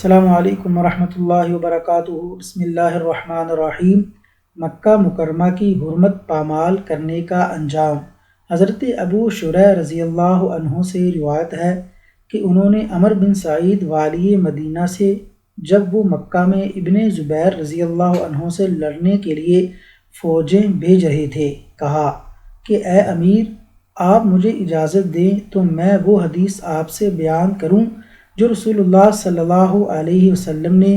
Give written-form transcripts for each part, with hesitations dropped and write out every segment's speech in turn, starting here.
السلام علیکم ورحمۃ اللہ وبرکاتہ۔ بسم اللہ الرحمن الرحیم۔ مکہ مکرمہ کی حرمت پامال کرنے کا انجام۔ حضرت ابو شریح رضی اللہ عنہ سے روایت ہے کہ انہوں نے عمر بن سعید والی مدینہ سے جب وہ مکہ میں ابن زبیر رضی اللہ عنہ سے لڑنے کے لیے فوجیں بھیج رہے تھے کہا کہ اے امیر، آپ مجھے اجازت دیں تو میں وہ حدیث آپ سے بیان کروں جو رسول اللہ صلی اللہ علیہ وسلم نے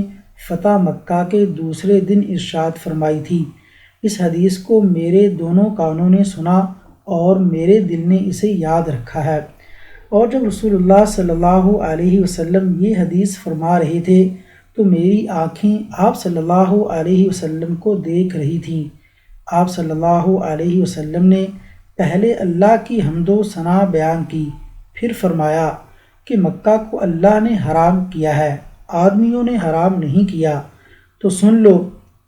فتح مکہ کے دوسرے دن ارشاد فرمائی تھی۔ اس حدیث کو میرے دونوں کانوں نے سنا اور میرے دل نے اسے یاد رکھا ہے۔ اور جب رسول اللہ صلی اللہ علیہ وسلم یہ حدیث فرما رہے تھے تو میری آنکھیں آپ صلی اللہ علیہ وسلم کو دیکھ رہی تھیں۔ آپ صلی اللہ علیہ وسلم نے پہلے اللہ کی حمد و ثنا بیان کی، پھر فرمایا کہ مکہ کو اللہ نے حرام کیا ہے، آدمیوں نے حرام نہیں کیا۔ تو سن لو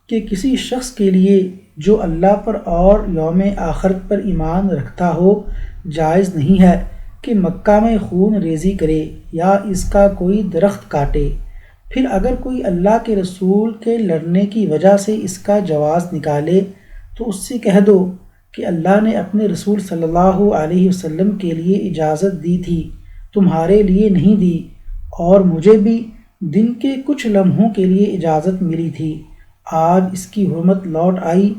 کہ کسی شخص کے لیے جو اللہ پر اور یوم آخرت پر ایمان رکھتا ہو جائز نہیں ہے کہ مکہ میں خون ریزی کرے یا اس کا کوئی درخت کاٹے۔ پھر اگر کوئی اللہ کے رسول کے لڑنے کی وجہ سے اس کا جواز نکالے تو اس سے کہہ دو کہ اللہ نے اپنے رسول صلی اللہ علیہ وسلم کے لیے اجازت دی تھی، تمہارے لیے نہیں دی، اور مجھے بھی دن کے کچھ لمحوں کے لیے اجازت ملی تھی۔ آج اس کی حرمت لوٹ آئی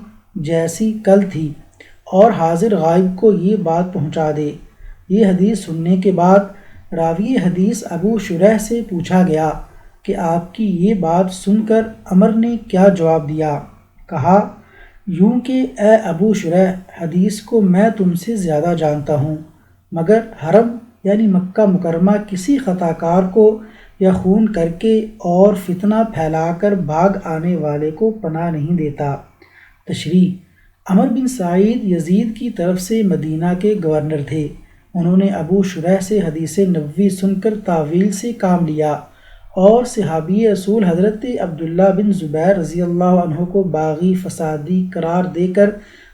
جیسی کل تھی، اور حاضر غائب کو یہ بات پہنچا دے۔ یہ حدیث سننے کے بعد راوی حدیث ابو شریح سے پوچھا گیا کہ آپ کی یہ بات سن کر عمر نے کیا جواب دیا؟ کہا یوں کہ اے ابو شریح، حدیث کو میں تم سے زیادہ جانتا ہوں، مگر حرم یعنی مکہ مکرمہ کسی خطا کار کو یا خون کر کے اور فتنہ پھیلا کر بھاگ آنے والے کو پناہ نہیں دیتا۔ تشریح: عمر بن سعید یزید کی طرف سے مدینہ کے گورنر تھے۔ انہوں نے ابو شریح سے حدیث نبوی سن کر تعویل سے کام لیا اور صحابی رسول حضرت عبداللہ بن زبیر رضی اللہ عنہ کو باغی فسادی قرار دے کر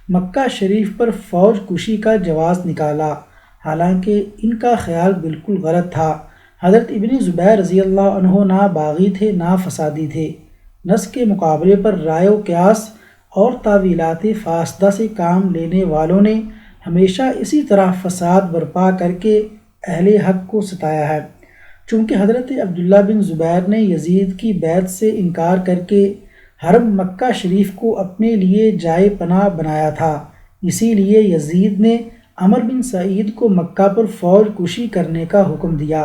مکہ شریف پر فوج کشی کا جواز نکالا، حالانکہ ان کا خیال بالکل غلط تھا۔ حضرت ابن زبیر رضی اللہ عنہ نہ باغی تھے نہ فسادی تھے۔ نص کے مقابلے پر رائے و قیاس اور تعویلات فاسدہ سے کام لینے والوں نے ہمیشہ اسی طرح فساد برپا کر کے اہل حق کو ستایا ہے۔ چونکہ حضرت عبداللہ بن زبیر نے یزید کی بیعت سے انکار کر کے حرم مکہ شریف کو اپنے لیے جائے پناہ بنایا تھا، اسی لیے یزید نے عمر بن سعید کو مکہ پر فوج کشی کرنے کا حکم دیا۔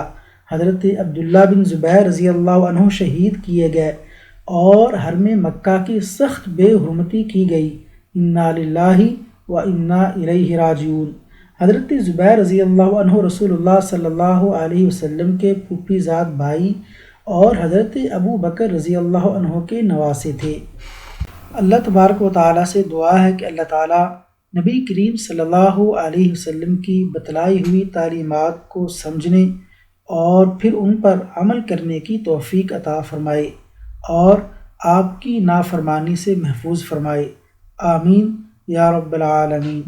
حضرت عبداللہ بن زبیر رضی اللہ عنہ شہید کیے گئے اور حرم مکہ کی سخت بے حرمتی کی گئی۔ انا للہ و انا الیہ راجعون۔ حضرت زبیر رضی اللہ عنہ رسول اللہ صلی اللہ علیہ وسلم کے پھوپھی زاد بھائی اور حضرت ابو بکر رضی اللہ عنہ کے نواسے تھے۔ اللہ تبارک و تعالیٰ سے دعا ہے کہ اللہ تعالیٰ نبی کریم صلی اللہ علیہ وسلم کی بتلائی ہوئی تعلیمات کو سمجھنے اور پھر ان پر عمل کرنے کی توفیق عطا فرمائے اور آپ کی نافرمانی سے محفوظ فرمائے۔ آمین یا رب العالمین۔